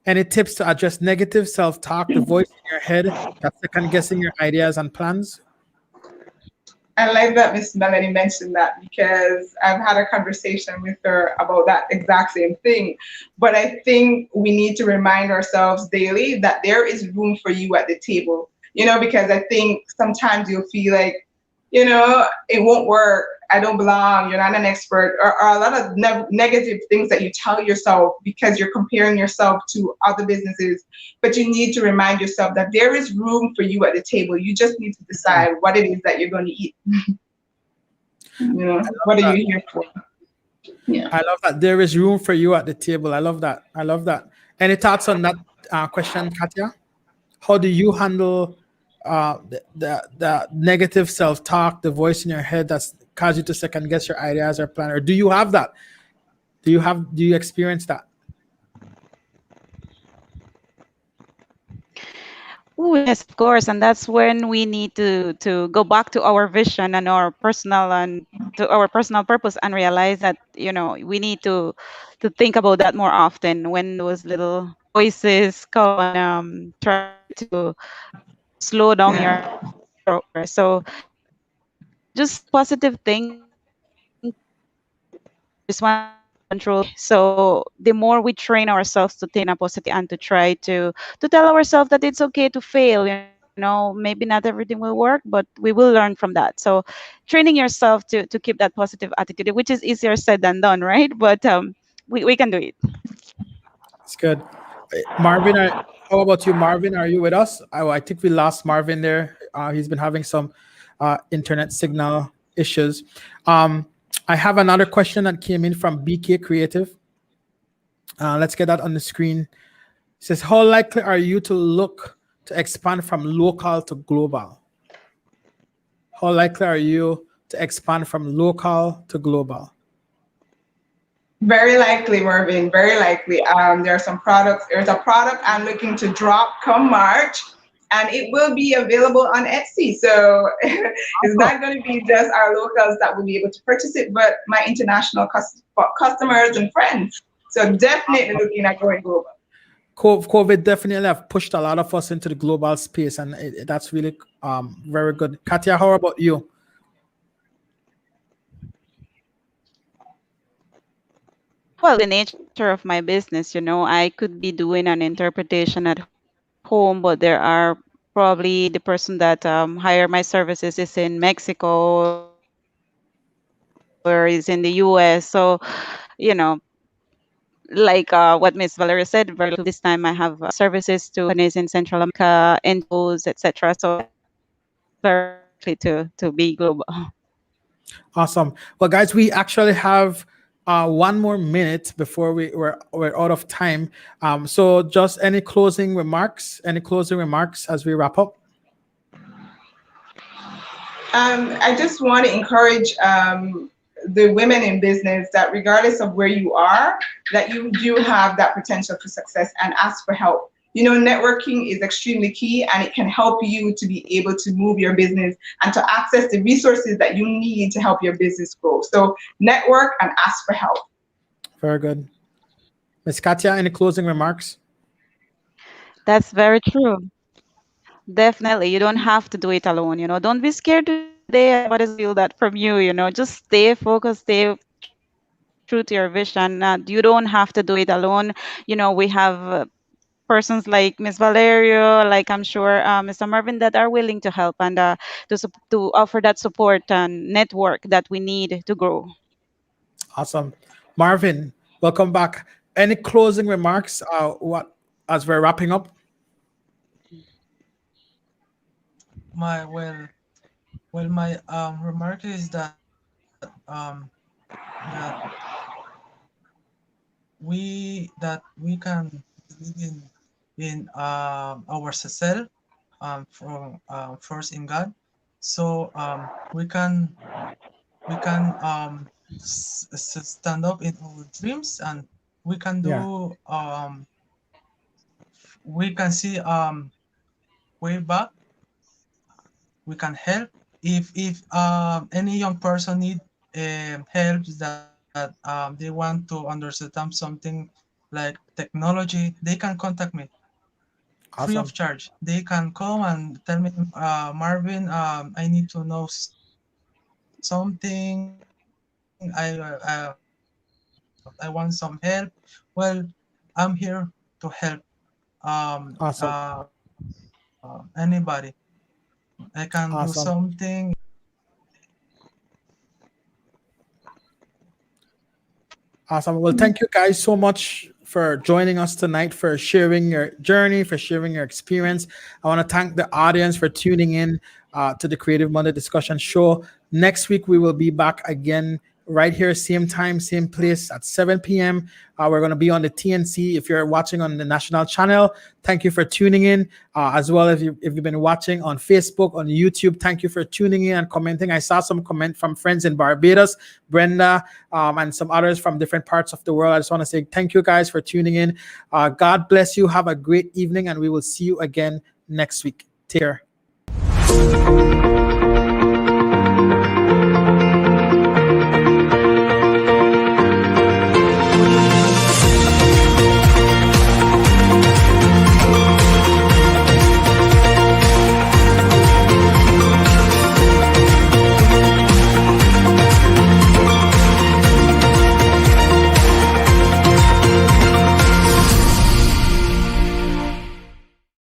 Any tips to address negative self-talk, the voice in your head, that second guessing your ideas and plans? I like that Miss Melanie mentioned that because I've had a conversation with her about that exact same thing. But I think we need to remind ourselves daily that there is room for you at the table, because I think sometimes you'll feel like, it won't work. I don't belong. You're not an expert, or a lot of negative things that you tell yourself because you're comparing yourself to other businesses. But you need to remind yourself that there is room for you at the table. You just need to decide what it is that you're going to eat. What are you here for? Yeah. I love that. There is room for you at the table. I love that. I love that. Any thoughts on that question, Katia? How do you handle the negative self-talk, the voice in your head that's caused you to second guess your ideas or plan? Or do you have that? Do you experience that? Oh, yes, of course. And that's when we need to go back to our vision and our personal and to our personal purpose and realize that, we need to think about that more often when those little voices come and try to slow down your progress. So just positive thinking, there is one thing we can control. So the more we train ourselves to think in a positive and to try to tell ourselves that it's okay to fail, maybe not everything will work, but we will learn from that. So training yourself to keep that positive attitude, which is easier said than done, right? But we can do it. It's good. Marvin, how about you, Marvin? Are you with us? I think we lost Marvin there. He's been having some internet signal issues. I have another question that came in from BK Creative. Let's get that on the screen. It says, how likely are you to look to expand from local to global? How likely are you to expand from local to global? Very likely, Mervin, very likely. There are some products. There's a product I'm looking to drop come March, and it will be available on Etsy. So it's not going to be just our locals that will be able to purchase it, but my international customers and friends. So definitely looking at going global. COVID definitely have pushed a lot of us into the global space, and that's really very good. Katia, how about you? Well, the nature of my business, I could be doing an interpretation at home, but there are probably the person that hire my services is in Mexico or is in the US. So, like what Miss Valerie said, very likely this time I have services to companies in Central America, NGOs, etc. So yes, very likely to be global. Awesome. Well, guys, we actually have 1 more minute before we're out of time. So just any closing remarks? Any closing remarks as we wrap up? I just want to encourage the women in business that regardless of where you are, that you do have that potential for success and ask for help. Networking is extremely key, and it can help you to be able to move your business and to access the resources that you need to help your business grow. So network and ask for help. Very good. Ms. Katia, any closing remarks? That's very true. Definitely. You don't have to do it alone. Don't be scared to do it alone. today I wanted to feel that from you, just stay focused, stay true to your vision. You don't have to do it alone. We have persons like Miss Valerio, like I'm sure Mr. Marvin, that are willing to help and to offer that support and network that we need to grow. Awesome. Marvin, welcome back. Any closing remarks? What as we're wrapping up? My my remark is that we can believe in ourselves from first in God, so we can stand up in our dreams, and we can Yeah. do we can see way back. We can help if any young person need help that they want to understand something like technology, they can contact me free of Awesome. charge. They can come and tell me, Marvin, I need to know something. I want some help. Well, I'm here to help. Awesome. Anybody. I can do something. Awesome. Awesome. Well, thank you guys so much for joining us tonight, for sharing your journey, for sharing your experience. I want to thank the audience for tuning in to the Creative Monday Discussion Show. Next week, we will be back again right here, same time, same place at 7 p.m. We're going to be on the TNC. If you're watching on the national channel, thank you for tuning in. As well, if you've been watching on Facebook, on YouTube, thank you for tuning in and commenting. I saw some comment from friends in Barbados, Brenda, and some others from different parts of the world. I just want to say thank you guys for tuning in. God bless you. Have a great evening, and we will see you again next week. Take care.